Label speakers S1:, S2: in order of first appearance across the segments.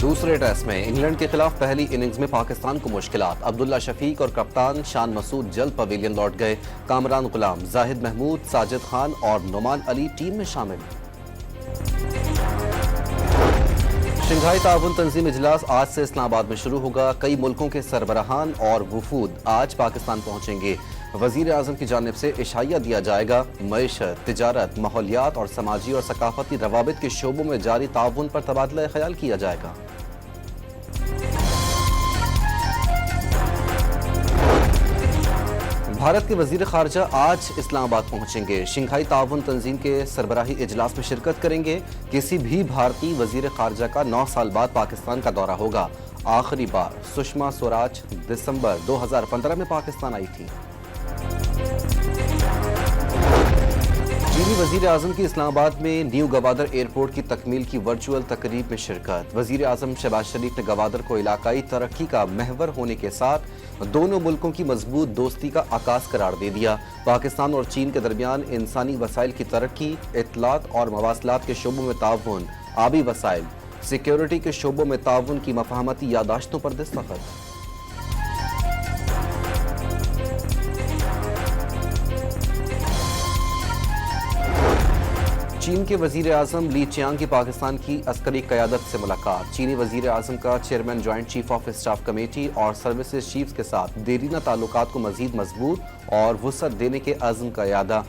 S1: دوسرے ٹیسٹ میں انگلینڈ کے خلاف پہلی اننگز میں پاکستان کو مشکلات. عبداللہ شفیق اور کپتان شان مسعود جلد پویلین لوٹ گئے. کامران غلام، زاہد محمود، ساجد خان اور نعمان علی ٹیم میں شامل. شنگھائی تعاون تنظیم اجلاس آج سے اسلام آباد میں شروع ہوگا. کئی ملکوں کے سربراہان اور وفود آج پاکستان پہنچیں گے. وزیر اعظم کی جانب سے عشائیہ دیا جائے گا. معیشت، تجارت، ماحولیات اور سماجی اور ثقافتی روابط کے شعبوں میں جاری تعاون پر تبادلہ خیال کیا جائے گا. بھارت کے وزیر خارجہ آج اسلام آباد پہنچیں گے. شنگھائی تعاون تنظیم کے سربراہی اجلاس میں شرکت کریں گے. کسی بھی بھارتی وزیر خارجہ کا 9 سال بعد پاکستان کا دورہ ہوگا. آخری بار سشما سوراج دسمبر 2015 میں پاکستان آئی تھی. چینی وزیر اعظم کی اسلام آباد میں نیو گوادر ایئرپورٹ کی تکمیل کی ورچوئل تقریب میں شرکت. وزیر اعظم شہباز شریف نے گوادر کو علاقائی ترقی کا محور ہونے کے ساتھ دونوں ملکوں کی مضبوط دوستی کا عکاس قرار دے دیا. پاکستان اور چین کے درمیان انسانی وسائل کی ترقی، اطلاعات اور مواصلات کے شعبوں میں تعاون، آبی وسائل، سیکیورٹی کے شعبوں میں تعاون کی مفاہمتی یادداشتوں پر دستخط. چین کے وزیر اعظم لی چیانگ کی پاکستان کی عسکری قیادت سے ملاقات. چینی وزیر اعظم کا chairman joint chief of staff committee اور سروسز چیفز کے ساتھ دیرینہ تعلقات کو مزید مضبوط اور وسعت دینے کے عزم کا اعادہ.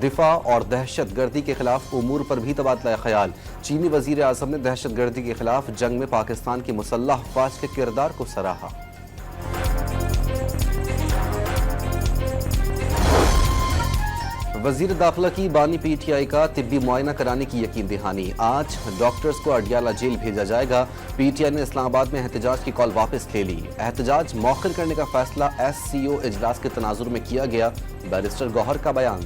S1: دفاع اور دہشت گردی کے خلاف امور پر بھی تبادلہ خیال. چینی وزیر اعظم نے دہشت گردی کے خلاف جنگ میں پاکستان کی مسلح افواج کے کردار کو سراہا. وزیر داخلہ کی بانی پی ٹی آئی کا طبی معائنہ کرانے کی یقین دہانی. آج ڈاکٹرز کو اڈیالہ جیل بھیجا جائے گا. پی ٹی آئی نے اسلام آباد میں احتجاج کی کال واپس لے لی. احتجاج مؤخر کرنے کا فیصلہ ایس سی او اجلاس کے تناظر میں کیا گیا. بیرسٹر گوہر کا بیان.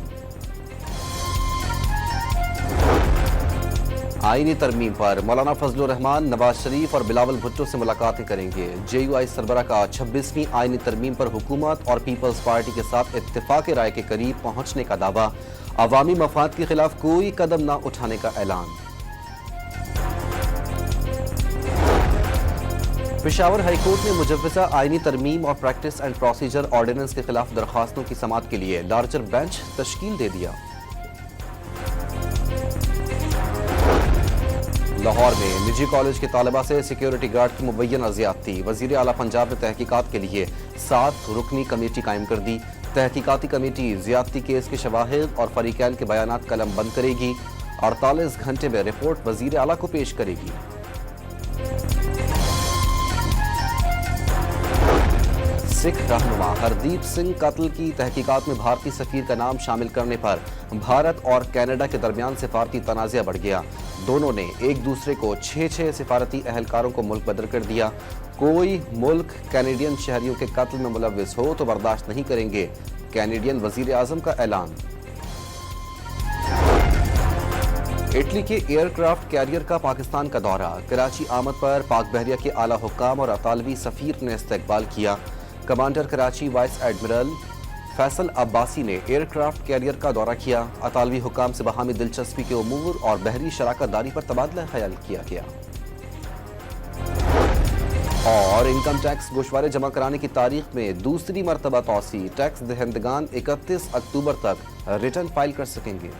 S1: آئینی ترمیم پر مولانا فضل الرحمان نواز شریف اور بلاول بھٹو سے ملاقاتیں کریں گے. جے یو آئی سربراہ کا 26ویں آئینی ترمیم پر حکومت اور پیپلز پارٹی کے ساتھ اتفاق رائے کے قریب پہنچنے کا دعویٰ. عوامی مفاد کے خلاف کوئی قدم نہ اٹھانے کا اعلان. پشاور ہائی کورٹ نے مجوزہ آئینی ترمیم اور پریکٹس اینڈ پروسیجر آرڈیننس کے خلاف درخواستوں کی سماعت کے لیے لارجر بینچ تشکیل دے دیا. لاہور میں نجی کالج کے طالبہ سے سیکیورٹی گارڈ کی مبینہ زیادتی. وزیر اعلیٰ پنجاب نے تحقیقات کے لیے 7 رکنی کمیٹی قائم کر دی. تحقیقاتی کمیٹی زیادتی کیس کے شواہد اور فریقین کے بیانات قلم بند کرے گی. 48 گھنٹے میں رپورٹ وزیر اعلیٰ کو پیش کرے گی. سکھ رہنما ہردیپ سنگھ قتل کی تحقیقات میں بھارتی سفیر کا نام شامل کرنے پر بھارت اور کینیڈا کے درمیان سفارتی تنازعہ بڑھ گیا. دونوں نے ایک دوسرے کو 6 سفارتی اہلکاروں کو ملک بدر کر دیا. کوئی ملک کینیڈین شہریوں کے قتل میں ملوث ہو تو برداشت نہیں کریں گے. کینیڈین وزیر اعظم کا اعلان. اٹلی کے ایئر کرافٹ کیریئر کا پاکستان کا دورہ. کراچی آمد پر پاک بحریہ کے اعلیٰ حکام اور اطالوی سفیر نے استقبال کیا. Commander Karachi vice admiral Faisal Abbasi نے ایئر کرافٹ کیریئر کا دورہ کیا. اطالوی حکام سے باہمی دلچسپی کے امور اور بحری شراکت داری پر تبادلہ خیال کیا گیا. اور انکم ٹیکس گوشوارے جمع کرانے کی تاریخ میں دوسری مرتبہ توسیع. ٹیکس دہندگان 31 اکتوبر تک ریٹرن فائل کر سکیں گے.